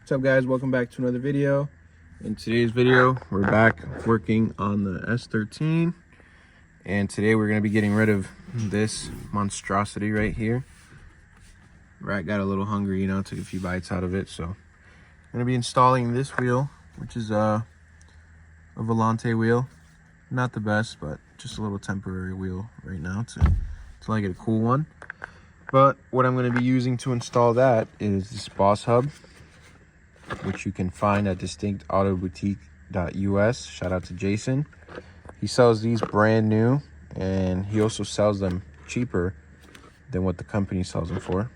What's up, guys? Welcome back to another video. In today's video, we're back working on the S13, and today we're going to be getting rid of this monstrosity right here. Rat got a little hungry, took a few bites out of it, so I'm going to be installing this wheel, which is a Volante wheel. Not the best, but just a little temporary wheel right now until I get a cool one. But what I'm going to be using to install that is this Boss Hub, which you can find at distinctautoboutique.us. Shout out to Jason. He sells these brand new, and he also sells them cheaper than what the company sells them for.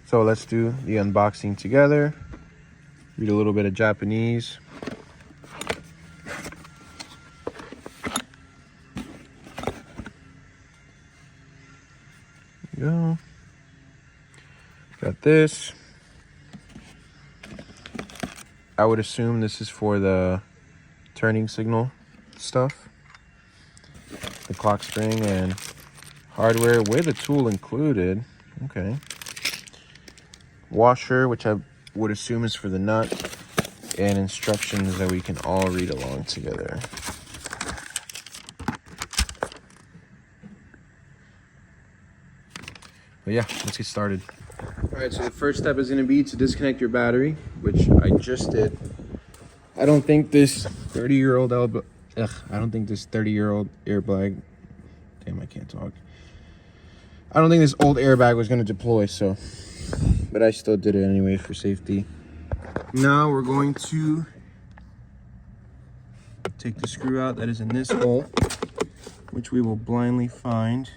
So let's do the unboxing together. Read a little bit of Japanese. There we go. Got this. I would assume this is for the turning signal stuff. The clock spring and hardware with a tool included. Okay. Washer, which I would assume is for the nut, and instructions that we can all read along together. But yeah, let's get started. All right, so the first step is going to be to disconnect your battery, which I just did. I don't think this 30-year-old airbag, damn, I can't talk. I don't think this old airbag was going to deploy, so, but I still did it anyway for safety. Now we're going to take the screw out that is in this hole, which we will blindly find.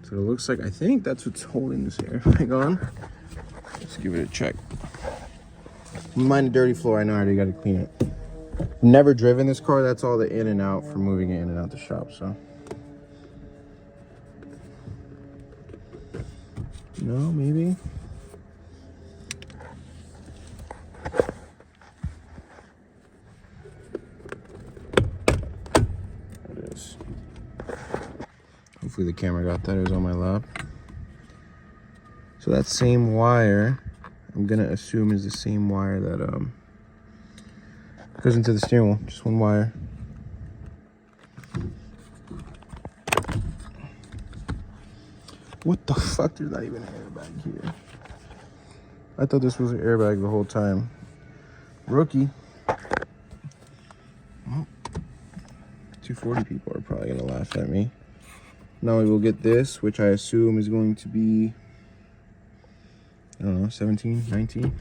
So it looks like, I think that's what's holding this airbag on. Let's give it a check. Mind the dirty floor, I know I already got to clean it. Never driven this car, that's all the in and out for moving it in and out the shop, so. No, maybe. There it is. Hopefully the camera got that. It was on my lap. So that same wire, I'm gonna assume is the same wire that goes into the steering wheel. Just one wire. What the fuck? There's not even an airbag here. I thought this was an airbag the whole time. Rookie. Well, 240 people are probably gonna laugh at me. Now we will get this, which I assume is going to be, I don't know, 17, 19.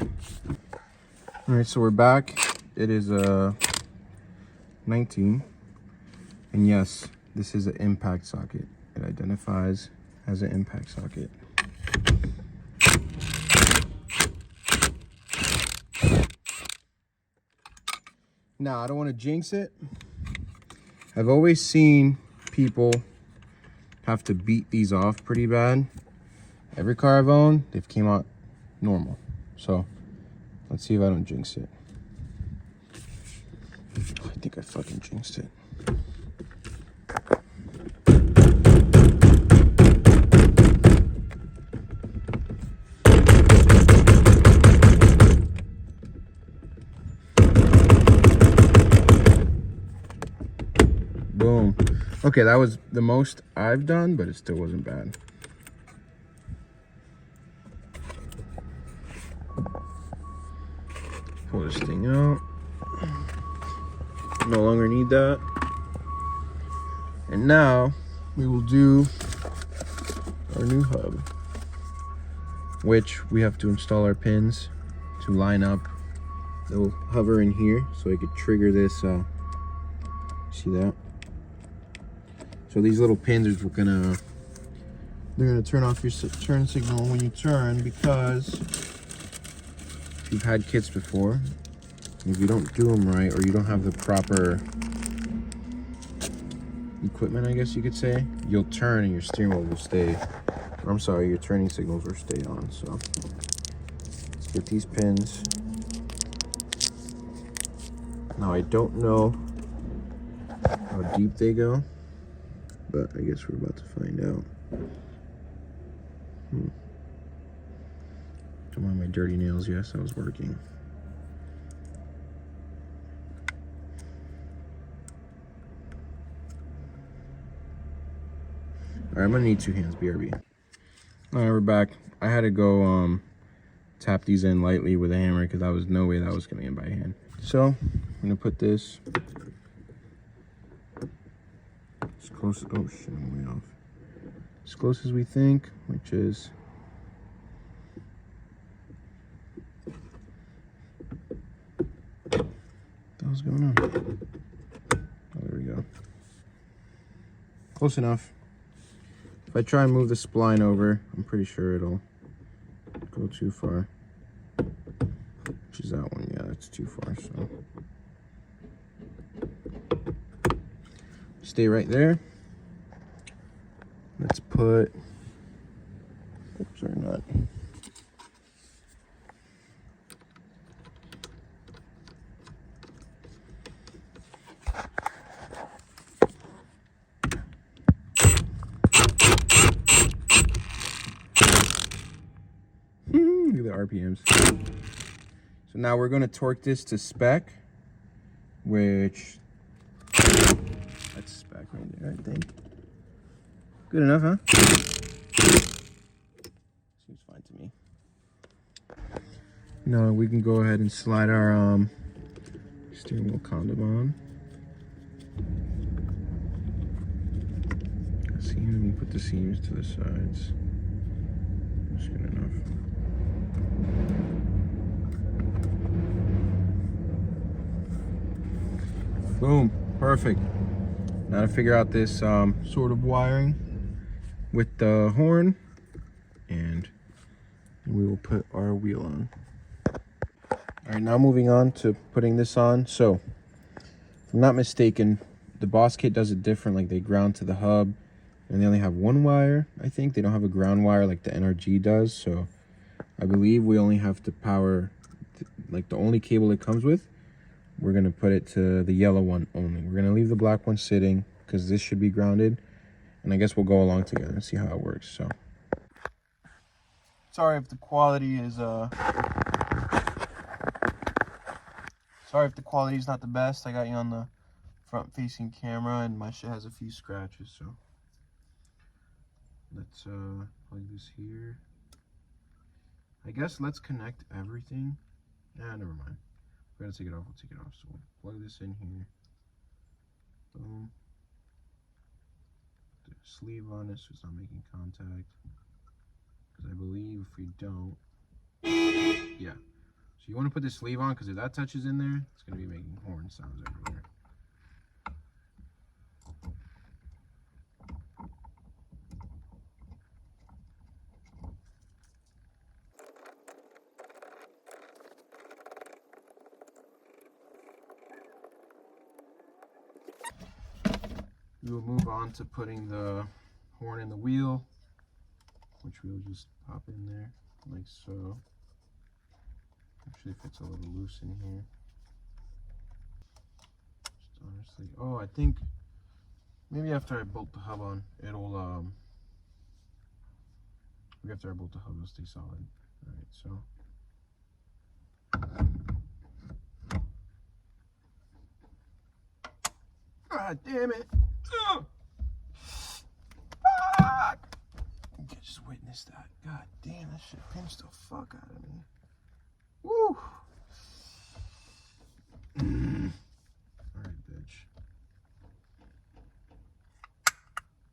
All right, so we're back. It is 19. And yes, this is an impact socket. It identifies as an impact socket. Now, I don't want to jinx it. I've always seen people have to beat these off pretty bad. Every car I've owned, they've came out normal. So let's see if I don't jinx it. I think I fucking jinxed it. Boom. Okay, that was the most I've done, but it still wasn't bad. Pull this thing out. No longer need that. And now we will do our new hub, which we have to install our pins to line up. They'll hover in here so I could trigger this. See that? So these little pins are they're gonna turn off your turn signal when you turn, because if you've had kits before, if you don't do them right, or you don't have the proper equipment, I guess you could say, you'll turn and your steering wheel will stay, or I'm sorry, your turning signals will stay on. So let's get these pins Now I don't know how deep they go, but I guess we're about to find out. Come on, my dirty nails. Yes, I was working. Alright, I'm gonna need 2 hands, BRB. Alright, we're back. I had to go tap these in lightly with a hammer because there was no way that was coming in by hand. So I'm gonna put this as close. Oh shit, I'm way off. As close as we think, which is what the hell's going on? Oh, there we go. Close enough. If I try and move the spline over, I'm pretty sure it'll go too far. Which is that one? Yeah, that's too far, so. Stay right there. Let's put, oops, or not. Look at the RPMs. So now we're going to torque this to spec, which that's spec right there, I think. Good enough, huh? Seems fine to me. Now we can go ahead and slide our steering wheel condom on. See, let me put the seams to the sides. That's good enough. Boom, perfect. Now to figure out this sort of wiring with the horn, and we will put our wheel on. All right, now moving on to putting this on. So, if I'm not mistaken, the Boss kit does it different. Like they ground to the hub, and they only have 1 wire. I think they don't have a ground wire like the NRG does. So, I believe we only have to power, like the only cable it comes with. We're gonna put it to the yellow one only. We're gonna leave the black one sitting because this should be grounded. And I guess we'll go along together and see how it works. So, sorry if the quality is not the best. I got you on the front-facing camera, and my shit has a few scratches. So, let's plug this here. I guess let's connect everything. Nah, never mind. We're gonna take it off. We'll take it off. So we'll plug this in here. Boom. Put a sleeve on it so it's not making contact. Because I believe if we don't, yeah. So you want to put the sleeve on because if that touches in there, it's gonna be making horn sounds everywhere. We will move on to putting the horn in the wheel, which we'll just pop in there like so. Actually fits a little loose in here. Just honestly, oh, I think maybe after I bolt the hub on, it'll maybe after I bolt the hub, it'll stay solid. All right, so. God damn it. Fuck! You just witnessed that. God damn, that shit pinched the fuck out of me. Woo! Alright, bitch.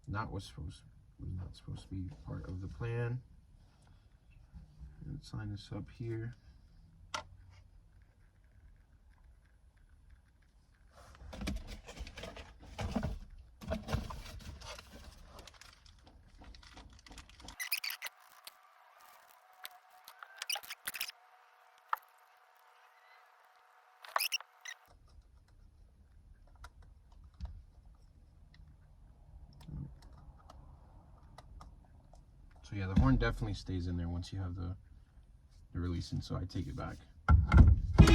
Was not supposed to be part of the plan. Let's line this up here. So yeah, the horn definitely stays in there once you have the releasing, so I take it back. Oh,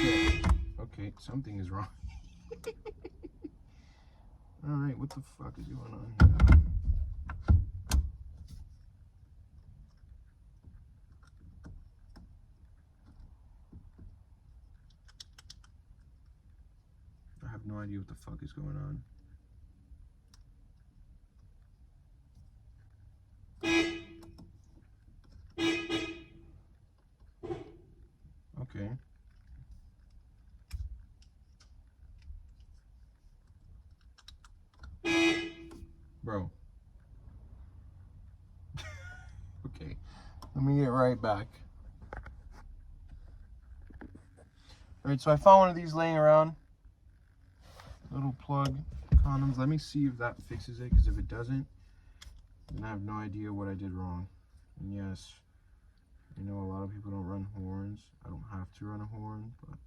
shit. Okay, something is wrong. Alright, what the fuck is going on here? I have no idea what the fuck is going on. Okay. Bro. Okay. Let me get right back. Alright, so I found one of these laying around. Little plug condoms. Let me see if that fixes it, because if it doesn't, then I have no idea what I did wrong. And yes, I know a lot of people don't run horns. I don't have to run a horn, but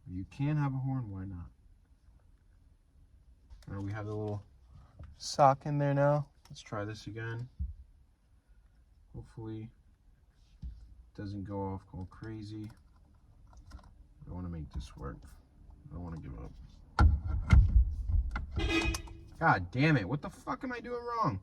if you can have a horn, why not? Alright, we have the little sock in there now. Let's try this again. Hopefully it doesn't go off all crazy. I want to make this work. I don't want to give up. God damn it, what the fuck am I doing wrong?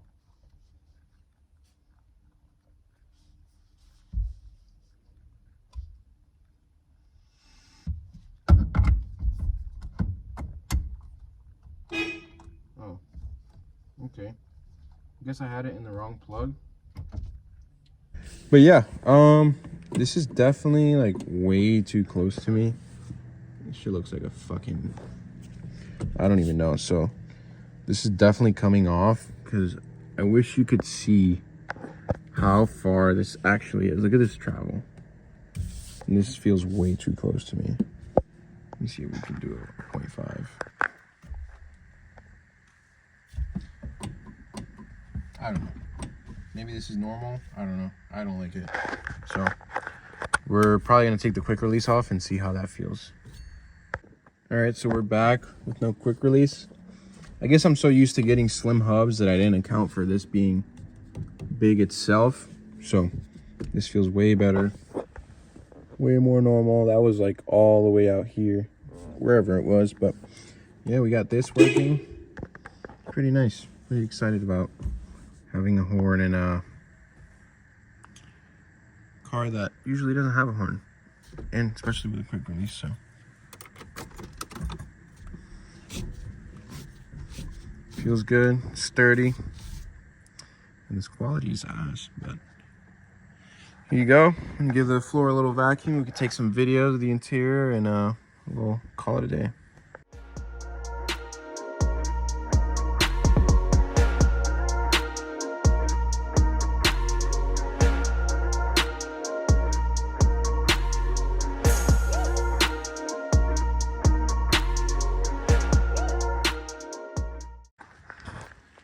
Oh, okay. I guess I had it in the wrong plug. But yeah, this is definitely like way too close to me. This shit looks like a fucking, I don't even know. So this is definitely coming off, because I wish you could see how far this actually is. Look at this travel. And this feels way too close to me. Let me see if we can do it 0.5. I don't know. Maybe this is normal. I don't know. I don't like it. So we're probably gonna take the quick release off and see how that feels. All right, so we're back with no quick release. I guess I'm so used to getting slim hubs that I didn't account for this being big itself. So this feels way better, way more normal. That was like all the way out here, wherever it was. But yeah, we got this working. Pretty nice. Pretty excited about having a horn in a car that usually doesn't have a horn, and especially with a quick release. So feels good, sturdy, and this quality is ass. But here you go. And give the floor a little vacuum. We could take some videos of the interior, and we'll call it a day.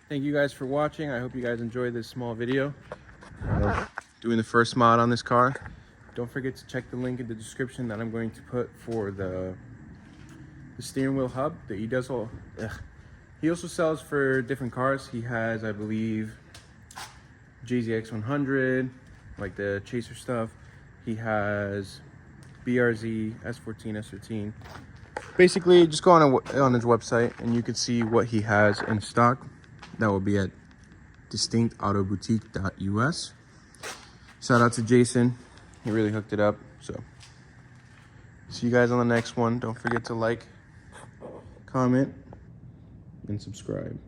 Thank you guys for watching. I hope you guys enjoyed this small video of doing the first mod on this car. Don't forget to check the link in the description that I'm going to put for the steering wheel hub that he does all. He also sells for different cars. He has, I believe, JZX 100, like the Chaser stuff. He has BRZ, S14, S13. Basically, just go on his website and you can see what he has in stock. That will be at distinctautoboutique.us. Shout out to Jason. He really hooked it up. So see you guys on the next one. Don't forget to like, comment, and subscribe.